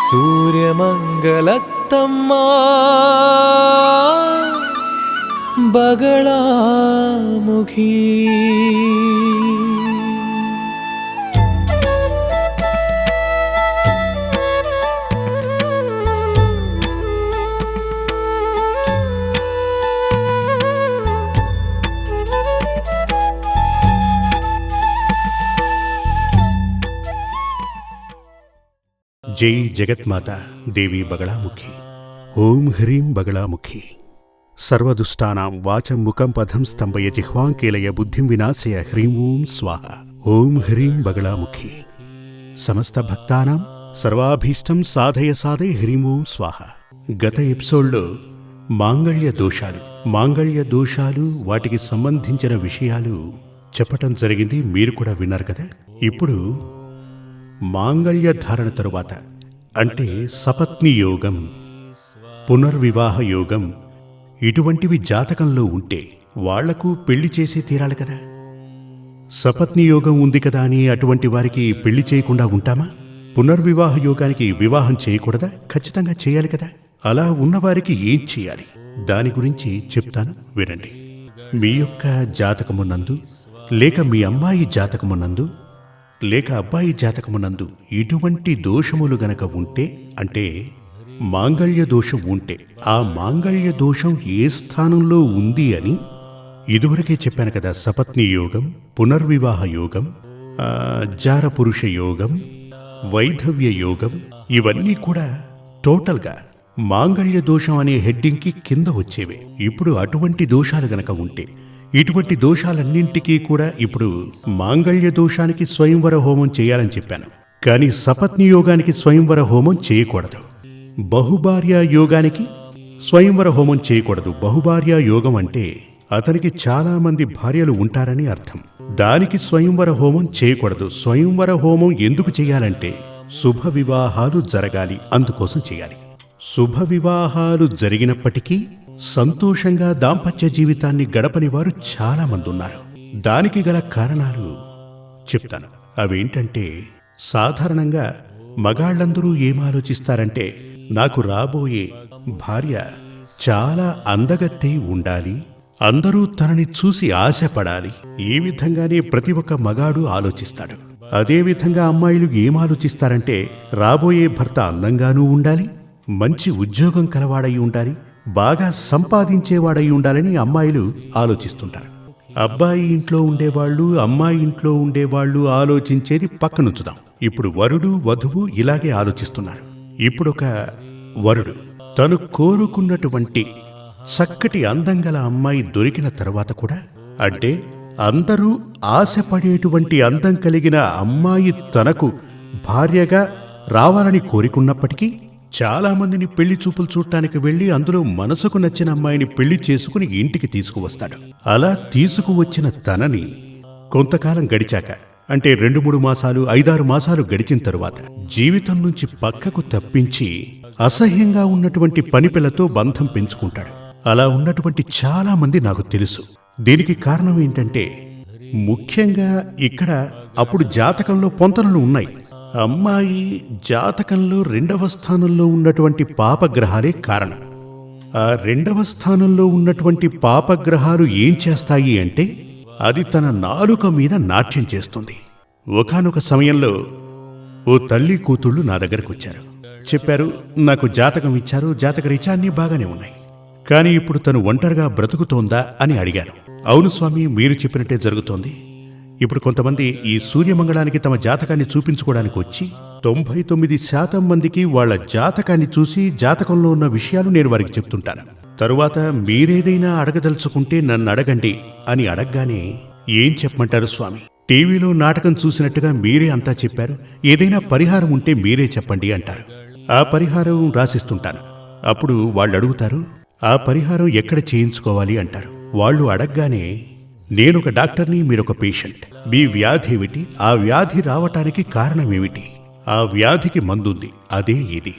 ಸೂರ್ಯಮಂಗಲತ್ತಮ್ಮ ಬಗಳಾಮುಖಿ జై జగత్మాత దేవి బగళాముఖి. ఓం హ్రీం బగళాముఖి. సర్వదుష్టానాం వాచం ముఖం పదం స్తంభయ జిహ్వాంకేలయ బుద్ధిం వినాశయ హ్రీం ఓం స్వాహ. ఓం హ్రీం బగళాముఖి. సమస్త భక్తానాం సర్వాభీష్టం సాధయ సాధయ హ్రీం ఓం స్వాహ. గత ఎపిసోడ్లో మాంగళ్య దోషాలు వాటికి సంబంధించిన విషయాలు చెప్పటం జరిగింది. మీరు కూడా విన్నారు కదా. ఇప్పుడు మాంగళ్య ధారణ తరువాత అంటే సపత్ని యోగం, పునర్వివాహ యోగం ఇటువంటివి జాతకంలో ఉంటే వాళ్లకు పెళ్లి చేసి తీరాలి కదా. సపత్ని యోగం ఉంది కదా అని అటువంటి వారికి పెళ్లి చేయకుండా ఉంటామా? పునర్వివాహ యోగానికి వివాహం చేయకూడదా? ఖచ్చితంగా చేయాలి కదా. అలా ఉన్నవారికి ఏం చేయాలి దాని గురించి చెప్తాను, వినండి. మీ యొక్క జాతకమునందు లేక మీ అమ్మాయి జాతకమునందు లేక అబ్బాయి జాతకమునందు ఇటువంటి దోషములు గనక ఉంటే, అంటే మాంగళ్య దోషం ఉంటే, ఆ మాంగళ్య దోషం ఏ స్థానంలో ఉంది అని ఇదివరకే చెప్పాను కదా. సపత్ని యోగం, పునర్వివాహ యోగం, జారపురుష యోగం, వైధవ్య యోగం ఇవన్నీ కూడా టోటల్గా మాంగళ్య దోషం అనే హెడ్డింగ్కి కింద వచ్చేవే. ఇప్పుడు అటువంటి దోషాలు గనక ఉంటే, ఇటువంటి దోషాలన్నింటికీ కూడా ఇప్పుడు మాంగళ్య దోషానికి స్వయంవర హోమం చేయాలని చెప్పాను. కానీ సపత్ని యోగానికి స్వయంవర హోమం చేయకూడదు. బహుభార్య యోగానికి స్వయంవర హోమం చేయకూడదు. బహుభార్య యోగం అంటే అతనికి చాలా మంది భార్యలు ఉంటారని అర్థం. దానికి స్వయంవర హోమం చేయకూడదు. స్వయంవర హోమం ఎందుకు చేయాలంటే శుభ వివాహాలు జరగాలి, అందుకోసం చేయాలి. శుభ వివాహాలు జరిగినప్పటికీ సంతోషంగా దాంపత్య జీవితాన్ని గడపని వారు చాలా మంది ఉన్నారు. దానికి గల కారణాలు చెప్తాను. అవేంటంటే, సాధారణంగా మగాళ్ళందరూ ఏం ఆలోచిస్తారంటే, నాకు రాబోయే భార్య చాలా అందగత్తె ఉండాలి, అందరూ తనని చూసి ఆశపడాలి. ఈ విధంగానే ప్రతి ఒక్క మగాడు ఆలోచిస్తాడు. అదేవిధంగా అమ్మాయిలు ఏం ఆలోచిస్తారంటే, రాబోయే భర్త అందంగానూ ఉండాలి, మంచి ఉద్యోగం కలవాడై ఉండాలి, బాగా సంపాదించేవాడై ఉండాలని అమ్మాయిలు ఆలోచిస్తుంటారు. అబ్బాయి ఇంట్లో ఉండేవాళ్ళు, అమ్మాయి ఇంట్లో ఉండేవాళ్ళు ఆలోచించేది పక్కనుంచుదాం. ఇప్పుడు వరుడు వధువు ఇలాగే ఆలోచిస్తున్నారు. ఇప్పుడొక వరుడు తను కోరుకున్నటువంటి చక్కటి అందంగల అమ్మాయి దొరికిన తర్వాత కూడా, అంటే అందరూ ఆశపడేటువంటి అందం కలిగిన అమ్మాయి తనకు భార్యగా రావాలని కోరుకున్నప్పటికీ చాలా మందిని పెళ్లి చూపులు చూడటానికి వెళ్లి అందులో మనసుకు నచ్చిన అమ్మాయిని పెళ్లి చేసుకుని ఇంటికి తీసుకువస్తాడు. అలా తీసుకువచ్చిన తనని కొంతకాలం గడిచాక, అంటే 2-3 మాసాలు 5-6 మాసాలు గడిచిన తరువాత జీవితం నుంచి పక్కకు తప్పించి అసహ్యంగా ఉన్నటువంటి పనిపిల్లతో బంధం పెంచుకుంటాడు. అలా ఉన్నటువంటి చాలా మంది నాకు తెలుసు. దీనికి కారణం ఏంటంటే, ముఖ్యంగా ఇక్కడ అప్పుడు జాతకంలో పొంతనలు ఉన్నాయి. అమ్మాయి జాతకంలో 2వ స్థానంలో ఉన్నటువంటి పాపగ్రహాలే కారణం. ఆ 2వ స్థానంలో ఉన్నటువంటి పాపగ్రహాలు ఏం చేస్తాయి అంటే, అది తన నాలుక మీద నాట్యం చేస్తుంది. ఒకానొక సమయంలో ఓ తల్లి కూతుళ్ళు నా దగ్గరకు వచ్చారు. చెప్పారు, నాకు జాతకం ఇచ్చారు, జాతకరీత్యా అన్నీ బాగానే ఉన్నాయి, కానీ ఇప్పుడు తను ఒంటరిగా బ్రతుకుతోందా అని అడిగాను. అవును స్వామి, మీరు చెప్పినట్టే జరుగుతోంది. ఇప్పుడు కొంతమంది ఈ సూర్యమంగళానికి తమ జాతకాన్ని చూపించుకోవడానికి వచ్చి 99% మందికి వాళ్ల జాతకాన్ని చూసి జాతకంలో ఉన్న విషయాలు నేను వారికి చెప్తుంటాను. తరువాత మీరేదైనా అడగదలుచుకుంటే నన్ను అడగండి అని అడగగానే, ఏం చెప్పమంటారు స్వామి, టీవీలో నాటకం చూసినట్టుగా మీరే అంతా చెప్పారు, ఏదైనా పరిహారం ఉంటే మీరే చెప్పండి అంటారు. ఆ పరిహారం రాసిస్తుంటాను. అప్పుడు వాళ్ళు అడుగుతారు, ఆ పరిహారం ఎక్కడ చేయించుకోవాలి అంటారు. వాళ్ళు అడగగానే, నేనొక డాక్టర్ని, మీరొక పేషెంట్, మీ వ్యాధి ఏమిటి, ఆ వ్యాధి రావటానికి కారణమేమిటి, ఆ వ్యాధికి మందుంది, అదే ఇది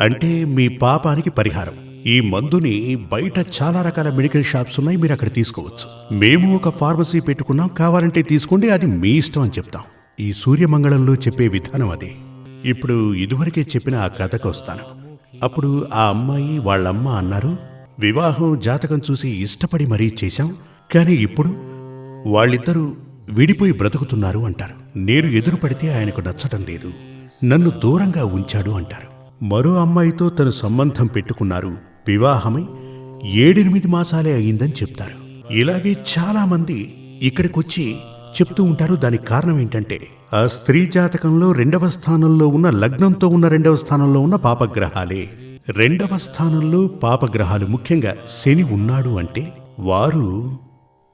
అంటే మీ పాపానికి పరిహారం. ఈ మందుని బయట చాలా రకాల మెడికల్ షాప్స్ ఉన్నాయి, మీరు అక్కడ తీసుకోవచ్చు. మేము ఒక ఫార్మసీ పెట్టుకున్నాం, కావాలంటే తీసుకోండి, అది మీ ఇష్టం అని చెప్తాం. ఈ సూర్యమంగళంలో చెప్పే విధానం అదే. ఇప్పుడు ఇదివరకే చెప్పిన ఆ కథకు వస్తాను. అప్పుడు ఆ అమ్మాయి వాళ్ళమ్మ అన్నారు, వివాహం జాతకం చూసి ఇష్టపడి మరీ చేశాం, కానీ ఇప్పుడు వాళ్ళిద్దరూ విడిపోయి బ్రతుకుతున్నారు అంటారు. నేను ఎదురుపడితే ఆయనకు నచ్చటం లేదు, నన్ను దూరంగా ఉంచాడు అంటారు. మరో అమ్మాయితో తను సంబంధం పెట్టుకున్నారు, వివాహమై 7-8 మాసాలే అయిందని చెప్తారు. ఇలాగే చాలా మంది ఇక్కడికొచ్చి చెప్తూ ఉంటారు. దానికి కారణం ఏంటంటే ఆ స్త్రీ జాతకంలో 2వ స్థానంలో ఉన్న లగ్నంతో ఉన్న 2వ స్థానంలో ఉన్న పాపగ్రహాలే. 2వ స్థానంలో పాపగ్రహాలు, ముఖ్యంగా శని ఉన్నాడు అంటే వారు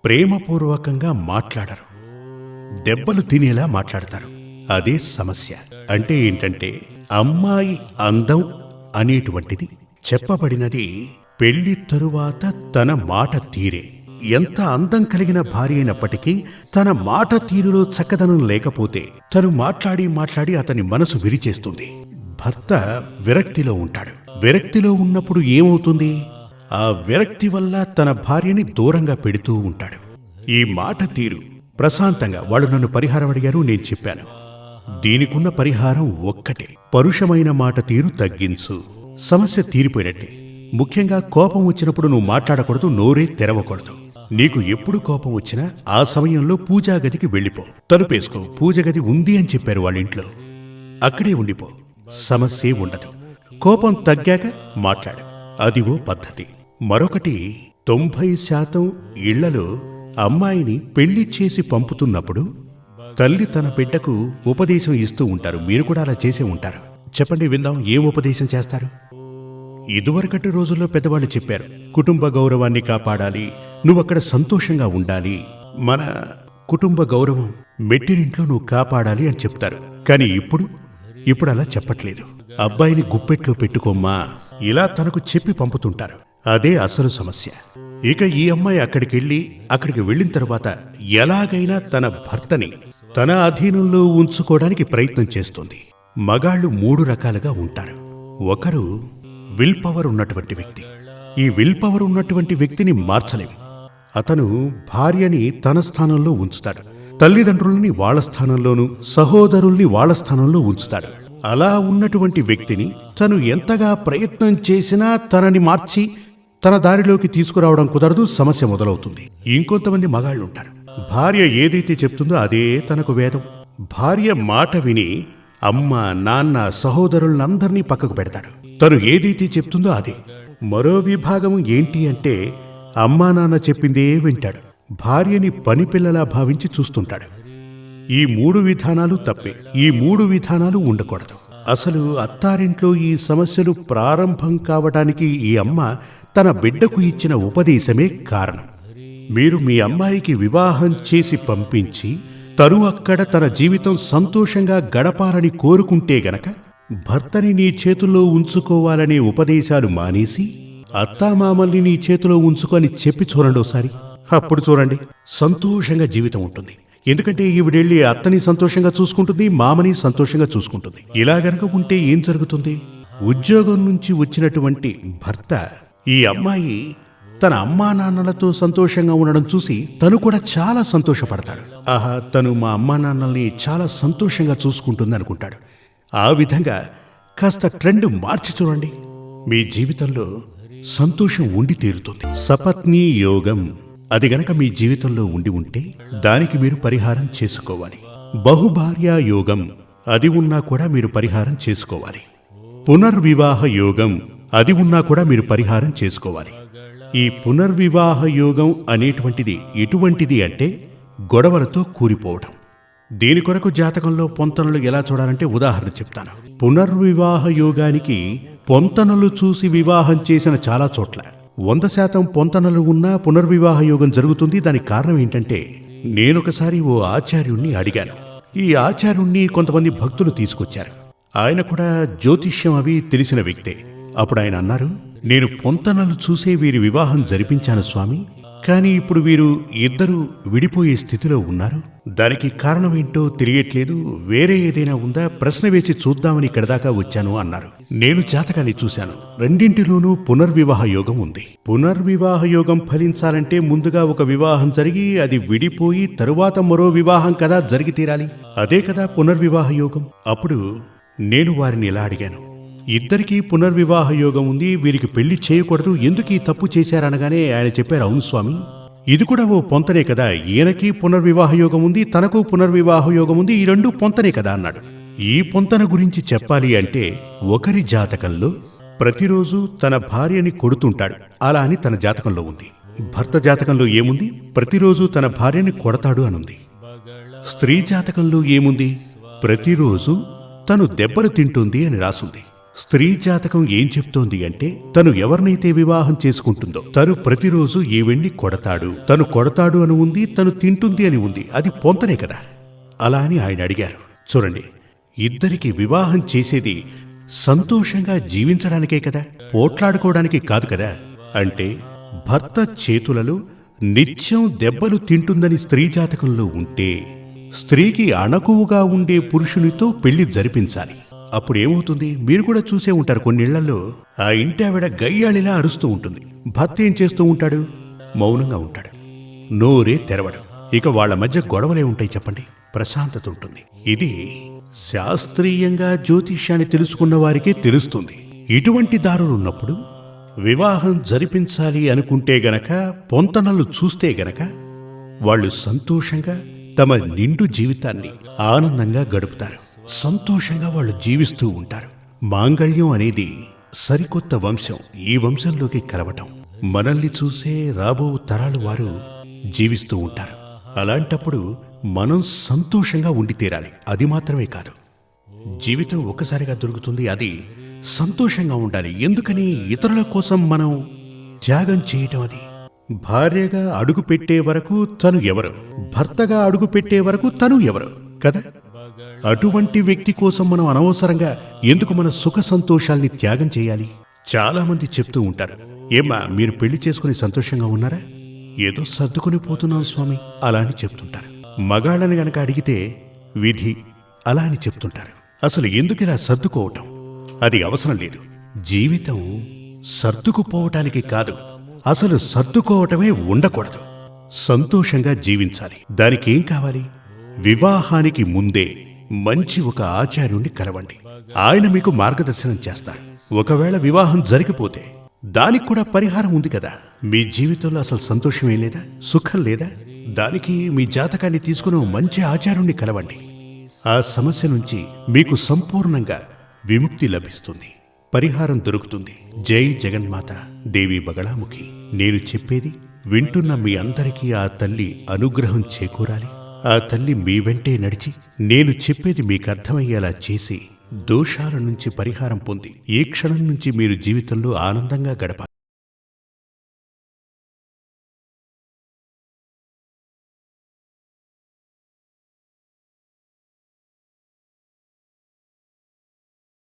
ప్రేమపూర్వకంగా మాట్లాడరు, దెబ్బలు తినేలా మాట్లాడతారు. అదే సమస్య. అంటే ఏంటంటే అమ్మాయి అందం అనేటువంటిది చెప్పబడినది పెళ్లి తరువాత తన మాట తీరే. ఎంత అందం కలిగిన భార్య అయినప్పటికీ తన మాట తీరులో చక్కదనం లేకపోతే తను మాట్లాడి అతని మనసు విరిచేస్తుంది. భర్త విరక్తిలో ఉంటాడు. విరక్తిలో ఉన్నప్పుడు ఏమవుతుంది? ఆ విరక్తి వల్ల తన భార్యని దూరంగా పెడుతూ ఉంటాడు. ఈ మాట తీరు ప్రశాంతంగా, వాళ్ళు నన్ను పరిహారం అడిగారు, నేను చెప్పాను. దీనికున్న పరిహారం ఒక్కటే, పరుషమైన మాట తీరు తగ్గించు, సమస్య తీరిపోయినట్టే. ముఖ్యంగా కోపం వచ్చినప్పుడు నువ్వు మాట్లాడకూడదు, నోరే తెరవకూడదు. నీకు ఎప్పుడు కోపం వచ్చినా ఆ సమయంలో పూజా గదికి వెళ్ళిపో, తలుపేసుకో. పూజ గది ఉంది అని చెప్పారు వాళ్ళ ఇంట్లో, అక్కడే ఉండిపో, సమస్యే ఉండదు. కోపం తగ్గాక మాట్లాడు, అది ఓ పద్ధతి. మరొకటి, 90% ఇళ్లలో అమ్మాయిని పెళ్లి చేసి పంపుతున్నప్పుడు తల్లి తన బిడ్డకు ఉపదేశం ఇస్తూ ఉంటారు. మీరు కూడా అలా చేసే ఉంటారు. చెప్పండి, విందాం, ఏం ఉపదేశం చేస్తారు? ఇదివరకటి రోజుల్లో పెద్దవాళ్ళు చెప్పారు, కుటుంబ గౌరవాన్ని కాపాడాలి, నువ్వక్కడ సంతోషంగా ఉండాలి, మన కుటుంబ గౌరవం మెట్టినింట్లో నువ్వు కాపాడాలి అని చెప్తారు. కానీ ఇప్పుడు అలా చెప్పట్లేదు. అబ్బాయిని గుప్పెట్లో పెట్టుకోమ్మా, ఇలా తనకు చెప్పి పంపుతుంటారు. అదే అసలు సమస్య. ఇక ఈ అమ్మాయి అక్కడికి వెళ్ళిన తర్వాత ఎలాగైనా తన భర్తని తన అధీనంలో ఉంచుకోవడానికి ప్రయత్నం చేస్తుంది. మగాళ్ళు 3 రకాలుగా ఉంటారు. ఒకరు విల్ పవర్ ఉన్నటువంటి వ్యక్తి. ఈ విల్ పవర్ ఉన్నటువంటి వ్యక్తిని మార్చలేం. అతను భార్యని తన స్థానంలో ఉంచుతాడు, తల్లిదండ్రుల్ని వాళ్ళ స్థానంలోనూ, సహోదరుల్ని వాళ్ళ స్థానంలో ఉంచుతాడు. అలా ఉన్నటువంటి వ్యక్తిని తను ఎంతగా ప్రయత్నం చేసినా తనని మార్చి తన దారిలోకి తీసుకురావడం కుదరదు, సమస్య మొదలవుతుంది. ఇంకొంతమంది మగాళ్ళు ఉంటారు, భార్య ఏదైతే చెప్తుందో అదే తనకు వేదం. భార్య మాట విని అమ్మ, నాన్న, సహోదరులందరినీ పక్కకు పెడతాడు. తను ఏదైతే చెప్తుందో అదే. మరో విభాగం ఏంటి అంటే అమ్మా నాన్న చెప్పిందే వింటాడు, భార్యని పనిపిల్లలా భావించి చూస్తుంటాడు. ఈ 3 విధానాలు తప్పే. ఈ 3 విధానాలు ఉండకూడదు. అసలు అత్తారింట్లో ఈ సమస్యలు ప్రారంభం కావడానికి ఈ అమ్మ తన బిడ్డకు ఇచ్చిన ఉపదేశమే కారణం. మీరు మీ అమ్మాయికి వివాహం చేసి పంపించి తను అక్కడ తన జీవితం సంతోషంగా గడపాలని కోరుకుంటే గనక భర్తని నీ చేతుల్లో ఉంచుకోవాలనే ఉపదేశాలు మానేసి అత్తామామల్ని నీ చేతిలో ఉంచుకొని చెప్పి చూడండి ఒకసారి. అప్పుడు చూడండి, సంతోషంగా జీవితం ఉంటుంది. ఎందుకంటే ఈవిడెళ్ళి అత్తని సంతోషంగా చూసుకుంటుంది, మామని సంతోషంగా చూసుకుంటుంది. ఇలా గనక ఉంటే ఏం జరుగుతుంది? ఉద్యోగం నుంచి వచ్చినటువంటి భర్త ఈ అమ్మాయి తన అమ్మా నాన్నలతో సంతోషంగా ఉండడం చూసి తను కూడా చాలా సంతోషపడతాడు. ఆహా, తను మా అమ్మా నాన్నల్ని చాలా సంతోషంగా చూసుకుంటుంది అనుకుంటాడు. ఆ విధంగా కాస్త ట్రెండ్ మార్చి చూడండి, మీ జీవితంలో సంతోషం ఉండి తీరుతుంది. సపత్నీ యోగం అది గనక మీ జీవితంలో ఉండి ఉంటే దానికి మీరు పరిహారం చేసుకోవాలి. బహుభార్యా యోగం అది ఉన్నా కూడా మీరు పరిహారం చేసుకోవాలి. పునర్వివాహ యోగం అది ఉన్నా కూడా మీరు పరిహారం చేసుకోవాలి. ఈ పునర్వివాహ యోగం అనేటువంటిది ఎటువంటిది అంటే గొడవలతో కూలిపోవడం. దీని కొరకు జాతకంలో పొంతనలు ఎలా చూడాలంటే ఉదాహరణ చెప్తాను. పునర్వివాహ యోగానికి పొంతనలు చూసి వివాహం చేసిన చాలా చోట్ల 100% పొంతనలు ఉన్నా పునర్వివాహ యోగం జరుగుతుంది. దానికి కారణం ఏంటంటే నేనొకసారి ఓ ఆచార్యుణ్ణి అడిగాను. ఈ ఆచార్యుణ్ణి కొంతమంది భక్తులు తీసుకొచ్చారు. ఆయన కూడా జ్యోతిష్యం అవి తెలిసిన వ్యక్తే. అప్పుడు ఆయన అన్నారు, నేను పొంతనలు చూసే వీరి వివాహం జరిపించాను స్వామి, కానీ ఇప్పుడు వీరు ఇద్దరు విడిపోయే స్థితిలో ఉన్నారు. దానికి కారణమేంటో తెలియట్లేదు, వేరే ఏదైనా ఉందా, ప్రశ్న వేసి చూద్దామని ఇక్కడ దాకా వచ్చాను అన్నారు. నేను జాతకాన్ని చూశాను, రెండింటిలోనూ పునర్వివాహ యోగం ఉంది. పునర్వివాహ యోగం ఫలించాలంటే ముందుగా ఒక వివాహం జరిగి అది విడిపోయి తరువాత మరో వివాహం కదా జరిగి తీరాలి. అదే కదా పునర్వివాహ యోగం. అప్పుడు నేను వారిని ఇలా అడిగాను, ఇద్దరికీ పునర్వివాహ యోగం ఉంది, వీరికి పెళ్లి చేయకూడదు, ఎందుకు ఈ తప్పు చేశారనగానే ఆయన చెప్పారు, అవును స్వామి, ఇది కూడా ఓ పొంతనే కదా, ఈయనకి పునర్వివాహ యోగం ఉంది, తనకు పునర్వివాహ యోగం ఉంది, ఈ రెండూ పొంతనే కదా అన్నాడు. ఈ పొంతన గురించి చెప్పాలి అంటే ఒకరి జాతకంలో ప్రతిరోజు తన భార్యని కొడుతుంటాడు, అలా అని తన జాతకంలో ఉంది. భర్త జాతకంలో ఏముంది? ప్రతిరోజు తన భార్యని కొడతాడు అనుంది. స్త్రీ జాతకంలో ఏముంది? ప్రతిరోజు తను దెబ్బలు తింటుంది అని రాసుంది. స్త్రీ జాతకం ఏం చెప్తోంది అంటే తను ఎవరినైతే వివాహం చేసుకుంటుందో తను ప్రతిరోజు ఈవెన్ని కొడతాడు, తను కొడతాడు అని ఉంది, తను తింటుంది అని ఉంది. అది పొంతనే కదా. అలా అని ఆయన అడిగారు. చూడండి, ఇద్దరికి వివాహం చేసేది సంతోషంగా జీవించడానికే కదా, పోట్లాడుకోవడానికి కాదు కదా. అంటే భర్త చేతులలో నిత్యం దెబ్బలు తింటుందని స్త్రీ జాతకంలో ఉంటే స్త్రీకి అణకువగా ఉండే పురుషునితో పెళ్లి జరిపించాలి. అప్పుడేమవుతుంది? మీరు కూడా చూసే ఉంటారు, కొన్నిళ్లలో ఆ ఇంటి ఆవిడ గయ్యాళిలా అరుస్తూ ఉంటుంది, భర్త ఏం చేస్తూ ఉంటాడు? మౌనంగా ఉంటాడు, నోరే తెరవడు. ఇక వాళ్ళ మధ్య గొడవలే ఉంటాయి చెప్పండి, ప్రశాంతత ఉంటుంది. ఇది శాస్త్రీయంగా జ్యోతిష్యాన్ని తెలుసుకున్న వారికే తెలుస్తుంది. ఇటువంటి దారులున్నప్పుడు వివాహం జరిపించాలి అనుకుంటే గనక, పొంతనలు చూస్తే గనక వాళ్ళు సంతోషంగా తమ నిండు జీవితాన్ని ఆనందంగా గడుపుతారు. సంతోషంగా వాళ్ళు జీవిస్తూ ఉంటారు. మాంగళ్యం అనేది సరికొత్త వంశం. ఈ వంశంలోకి కలవటం, మనల్ని చూసే రాబో తరాలు వారు జీవిస్తూ ఉంటారు. అలాంటప్పుడు మనం సంతోషంగా ఉండి తీరాలి. అది మాత్రమే కాదు, జీవితం ఒక్కసారిగా దొరుకుతుంది, అది సంతోషంగా ఉండాలి. ఎందుకని? ఇతరుల కోసం మనం త్యాగం చేయటం. అది భార్యగా అడుగు పెట్టే వరకు తను ఎవరు, భర్తగా అడుగు పెట్టే వరకు తను ఎవరు కదా. అటువంటి వ్యక్తి కోసం మనం అనవసరంగా ఎందుకు మన సుఖ సంతోషాల్ని త్యాగం చేయాలి? చాలా మంది చెప్తూ ఉంటారు, ఏమ్మా మీరు పెళ్లి చేసుకుని సంతోషంగా ఉన్నారా? ఏదో సర్దుకుని పోతున్నాం స్వామి అలా అని చెప్తుంటారు. మగాళ్ళని గనక అడిగితే విధి అలా అని చెప్తుంటారు. అసలు ఎందుకు ఇలా సర్దుకోవటం? అది అవసరం లేదు. జీవితం సర్దుకుపోవటానికి కాదు, అసలు సర్దుకోవటమే ఉండకూడదు. సంతోషంగా జీవించాలి. దానికి ఏం కావాలి? వివాహానికి ముందే మంచి ఒక ఆచార్యుణ్ణి కలవండి. ఆయన మీకు మార్గదర్శనం చేస్తారు. ఒకవేళ వివాహం జరిగిపోతే దానికి కూడా పరిహారం ఉంది కదా. మీ జీవితంలో అసలు సంతోషమే లేదా, సుఖం లేదా? దానికి మీ జాతకాన్ని తీసుకుని మంచి ఆచార్యుణ్ణి కలవండి. ఆ సమస్య నుంచి మీకు సంపూర్ణంగా విముక్తి లభిస్తుంది, పరిహారం దొరుకుతుంది. జై జగన్మాత దేవి బగళాముఖి. నేను చెప్పేది వింటున్న మీ అందరికీ ఆ తల్లి అనుగ్రహం చేకూరాలి. ఆ తల్లి మీ వెంటే నడిచి నేను చెప్పేది మీకు అర్థమయ్యేలా చేసి దోషాల నుంచి పరిహారం పొంది ఈ క్షణం నుంచి మీరు జీవితంలో ఆనందంగా గడపాలి.